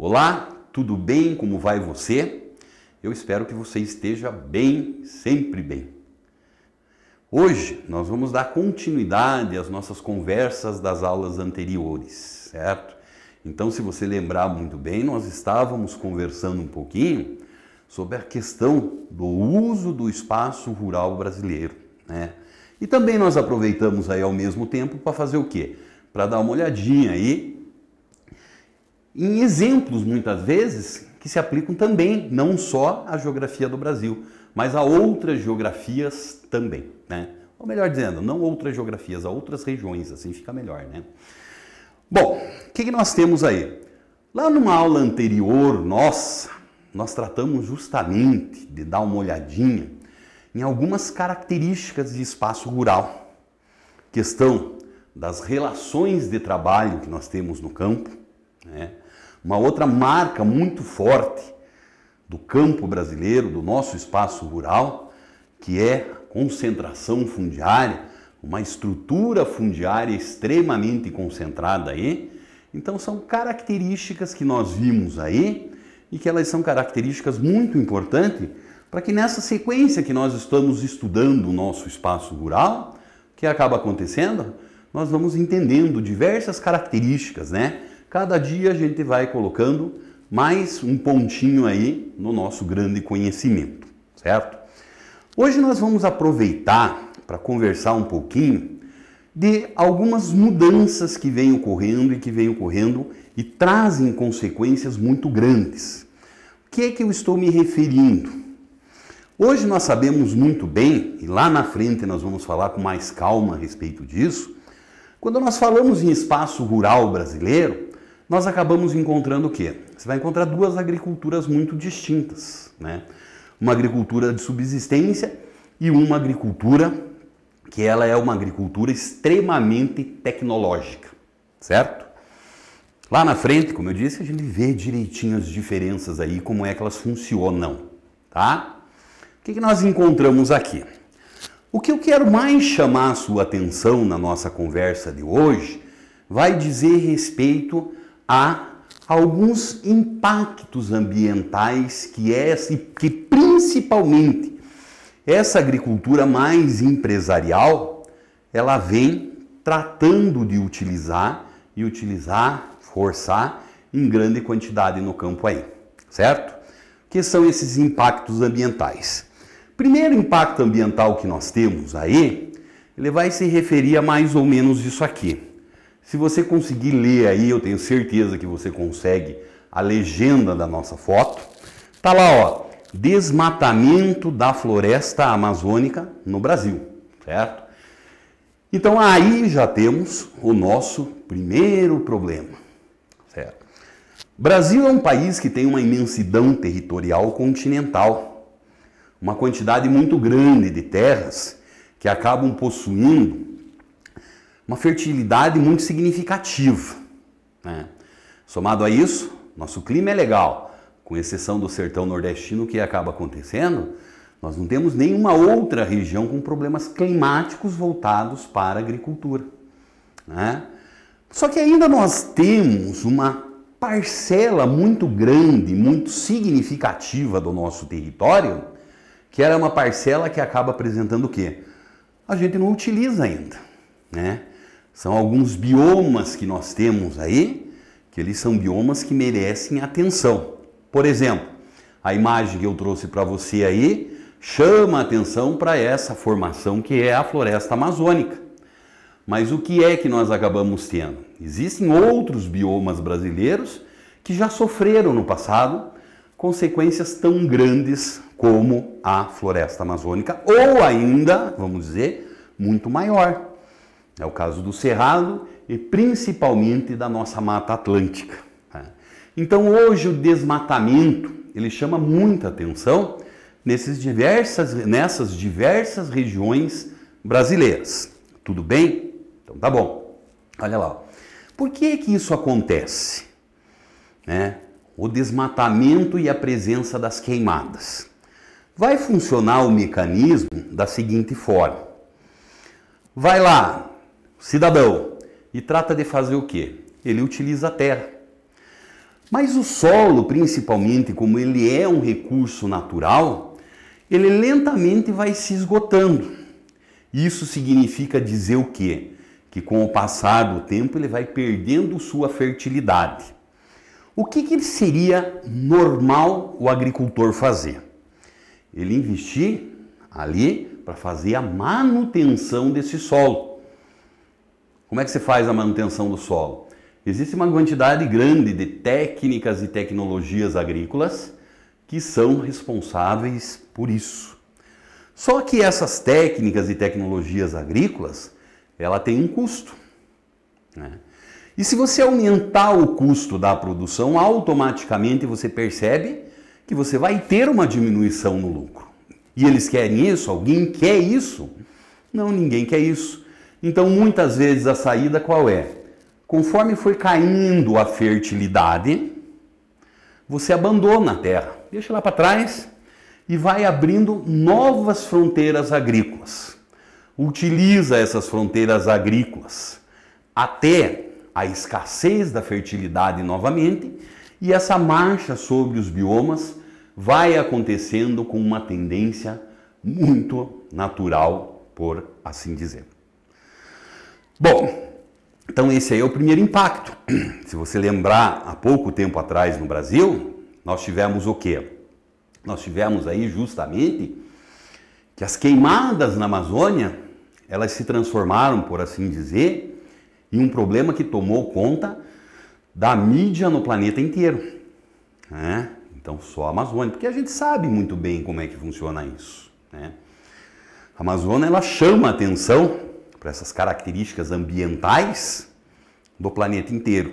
Olá, tudo bem? Como vai você? Eu espero que você esteja bem, sempre bem. Hoje nós vamos dar continuidade às nossas conversas das aulas anteriores, certo? Então, se você lembrar muito bem, nós estávamos conversando um pouquinho sobre a questão do uso do espaço rural brasileiro, né? E também nós aproveitamos aí ao mesmo tempo para fazer o quê? Para dar uma olhadinha aí em exemplos, muitas vezes, que se aplicam também, não só à geografia do Brasil, mas a outras geografias também, né? Ou melhor dizendo, não outras geografias, a outras regiões, assim fica melhor, né? Bom, o que nós temos aí? Lá numa aula anterior, nós tratamos justamente de dar uma olhadinha em algumas características de espaço rural. Questão das relações de trabalho que nós temos no campo, né? Uma outra marca muito forte do campo brasileiro, do nosso espaço rural, que é a concentração fundiária, uma estrutura fundiária extremamente concentrada aí. Então são características que nós vimos aí e que elas são características muito importantes para que nessa sequência que nós estamos estudando o nosso espaço rural, o que acaba acontecendo? Nós vamos entendendo diversas características, né? Cada dia a gente vai colocando mais um pontinho aí no nosso grande conhecimento, certo? Hoje nós vamos aproveitar para conversar um pouquinho de algumas mudanças que vêm ocorrendo e trazem consequências muito grandes. O que é que eu estou me referindo? Hoje nós sabemos muito bem, e lá na frente nós vamos falar com mais calma a respeito disso, quando nós falamos em espaço rural brasileiro, nós acabamos encontrando o quê? Você vai encontrar duas agriculturas muito distintas, né? Uma agricultura de subsistência e uma agricultura que ela é uma agricultura extremamente tecnológica, certo? Lá na frente, como eu disse, a gente vê direitinho as diferenças aí, como é que elas funcionam, tá? O que nós encontramos aqui? O que eu quero mais chamar a sua atenção na nossa conversa de hoje vai dizer respeito a alguns impactos ambientais que principalmente essa agricultura mais empresarial, ela vem tratando de forçar em grande quantidade no campo aí, certo? Que são esses impactos ambientais? Primeiro impacto ambiental que nós temos aí, ele vai se referir a mais ou menos isso aqui. Se você conseguir ler aí, eu tenho certeza que você consegue a legenda da nossa foto. Tá lá, ó, desmatamento da floresta amazônica no Brasil, certo? Então aí já temos o nosso primeiro problema, certo? O Brasil é um país que tem uma imensidão territorial continental, uma quantidade muito grande de terras que acabam possuindo uma fertilidade muito significativa, né? Somado a isso, nosso clima é legal, com exceção do sertão nordestino, que acaba acontecendo, nós não temos nenhuma outra região com problemas climáticos voltados para a agricultura, né? Só que ainda nós temos uma parcela muito grande, muito significativa do nosso território, que era uma parcela que acaba apresentando o quê? A gente não utiliza ainda, né? São alguns biomas que nós temos aí, que eles são biomas que merecem atenção. Por exemplo, a imagem que eu trouxe para você aí chama a atenção para essa formação que é a floresta amazônica. Mas o que é que nós acabamos tendo? Existem outros biomas brasileiros que já sofreram no passado consequências tão grandes como a floresta amazônica, ou ainda, vamos dizer, muito maior. É o caso do Cerrado e principalmente da nossa Mata Atlântica. Então hoje o desmatamento, ele chama muita atenção nessas diversas regiões brasileiras. Tudo bem? Então tá bom. Olha lá. Por que isso acontece? Né? O desmatamento e a presença das queimadas. Vai funcionar o mecanismo da seguinte forma. Vai lá, cidadão, e trata de fazer o quê? Ele utiliza a terra. Mas o solo, principalmente, como ele é um recurso natural, ele lentamente vai se esgotando. Isso significa dizer o quê? Que com o passar do tempo ele vai perdendo sua fertilidade. O que seria normal o agricultor fazer? Ele investir ali para fazer a manutenção desse solo. Como é que você faz a manutenção do solo? Existe uma quantidade grande de técnicas e tecnologias agrícolas que são responsáveis por isso. Só que essas técnicas e tecnologias agrícolas, ela tem um custo, né? E se você aumentar o custo da produção, automaticamente você percebe que você vai ter uma diminuição no lucro. E eles querem isso? Alguém quer isso? Não, ninguém quer isso. Então, muitas vezes a saída qual é? Conforme foi caindo a fertilidade, você abandona a terra, deixa lá para trás e vai abrindo novas fronteiras agrícolas. Utiliza essas fronteiras agrícolas até a escassez da fertilidade novamente, e essa marcha sobre os biomas vai acontecendo com uma tendência muito natural, por assim dizer. Bom, então esse aí é o primeiro impacto. Se você lembrar, há pouco tempo atrás no Brasil, nós tivemos o quê? Nós tivemos aí justamente que as queimadas na Amazônia, elas se transformaram, por assim dizer, em um problema que tomou conta da mídia no planeta inteiro, né? Então só a Amazônia, porque a gente sabe muito bem como é que funciona isso, né? A Amazônia, ela chama a atenção para essas características ambientais do planeta inteiro.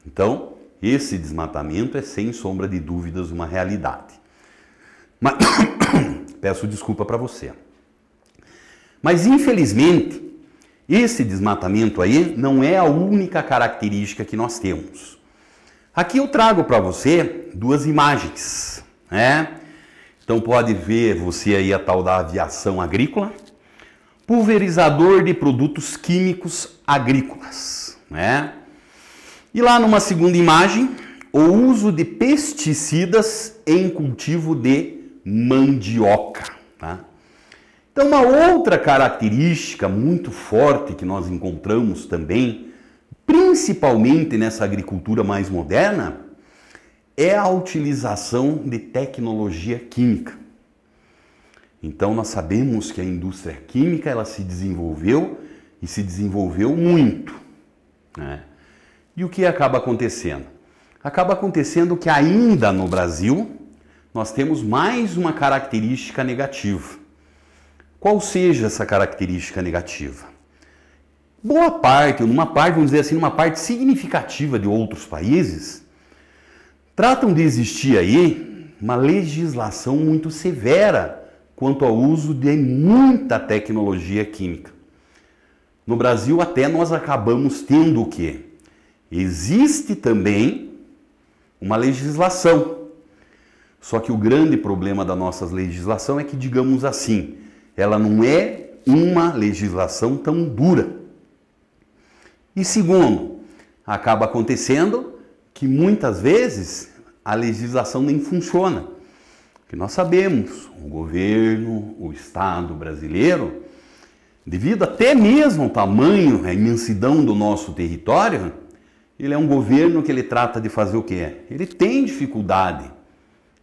Então, esse desmatamento é sem sombra de dúvidas uma realidade. Mas peço desculpa para você. Mas infelizmente, esse desmatamento aí não é a única característica que nós temos. Aqui eu trago para você duas imagens, né? Então pode ver você aí a tal da aviação agrícola, pulverizador de produtos químicos agrícolas, né? E lá numa segunda imagem, o uso de pesticidas em cultivo de mandioca, tá? Então, uma outra característica muito forte que nós encontramos também, principalmente nessa agricultura mais moderna, é a utilização de tecnologia química. Então, nós sabemos que a indústria química ela se desenvolveu e se desenvolveu muito, né? E o que acaba acontecendo? Acaba acontecendo que ainda no Brasil nós temos mais uma característica negativa. Qual seja essa característica negativa? Boa parte, ou numa parte, vamos dizer assim, numa parte significativa de outros países, tratam de existir aí uma legislação muito severa quanto ao uso de muita tecnologia química. No Brasil até nós acabamos tendo o quê? Existe também uma legislação. Só que o grande problema da nossa legislação é que, digamos assim, ela não é uma legislação tão dura. E segundo, acaba acontecendo que muitas vezes a legislação nem funciona. Porque nós sabemos, o governo, o Estado brasileiro, devido até mesmo ao tamanho, a imensidão do nosso território, ele é um governo que ele trata de fazer o quê? Ele tem dificuldade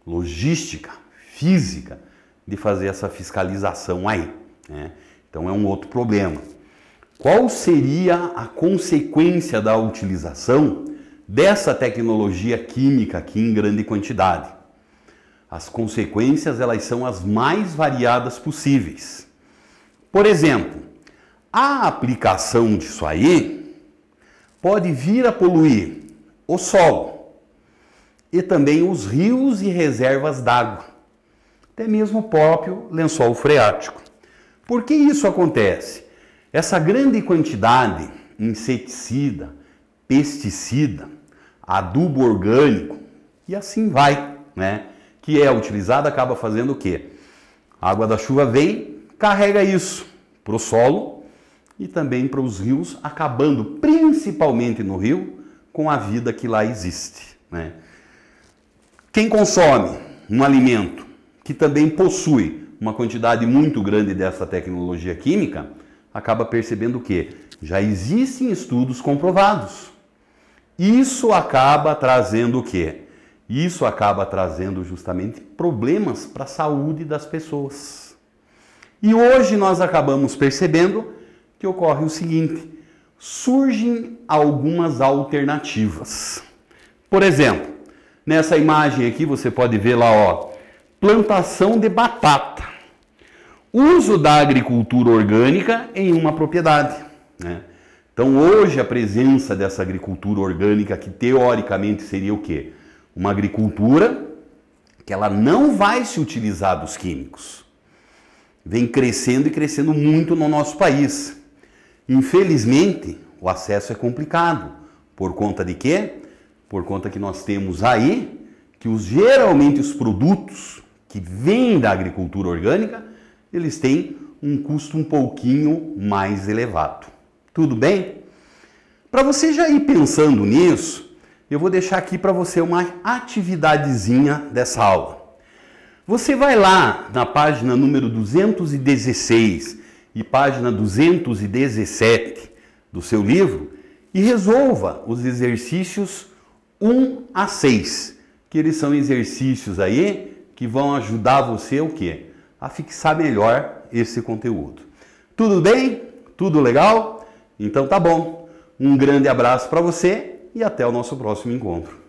logística, física, de fazer essa fiscalização aí, né? Então é um outro problema. Qual seria a consequência da utilização dessa tecnologia química aqui em grande quantidade? As consequências elas são as mais variadas possíveis. Por exemplo, a aplicação disso aí pode vir a poluir o solo e também os rios e reservas d'água, até mesmo o próprio lençol freático. Por que isso acontece? Essa grande quantidade de inseticida, pesticida, adubo orgânico e assim vai, né? Que é utilizado, acaba fazendo o quê? A água da chuva vem, carrega isso para o solo e também para os rios, acabando principalmente no rio com a vida que lá existe, né? Quem consome um alimento que também possui uma quantidade muito grande dessa tecnologia química, acaba percebendo que já existem estudos comprovados. Isso acaba trazendo o quê? Isso acaba trazendo justamente problemas para a saúde das pessoas. E hoje nós acabamos percebendo que ocorre o seguinte: surgem algumas alternativas. Por exemplo, nessa imagem aqui você pode ver lá, ó, plantação de batata. Uso da agricultura orgânica em uma propriedade, né? Então hoje a presença dessa agricultura orgânica, que teoricamente seria o quê? Uma agricultura que ela não vai se utilizar dos químicos. Vem crescendo e crescendo muito no nosso país. Infelizmente, o acesso é complicado. Por conta de quê? Por conta que nós temos aí que geralmente os produtos que vêm da agricultura orgânica, eles têm um custo um pouquinho mais elevado. Tudo bem? Para você já ir pensando nisso, eu vou deixar aqui para você uma atividadezinha dessa aula. Você vai lá na página número 216 e página 217 do seu livro e resolva os exercícios 1 a 6, que eles são exercícios aí que vão ajudar você o quê? A fixar melhor esse conteúdo. Tudo bem? Tudo legal? Então tá bom. Um grande abraço para você e até o nosso próximo encontro.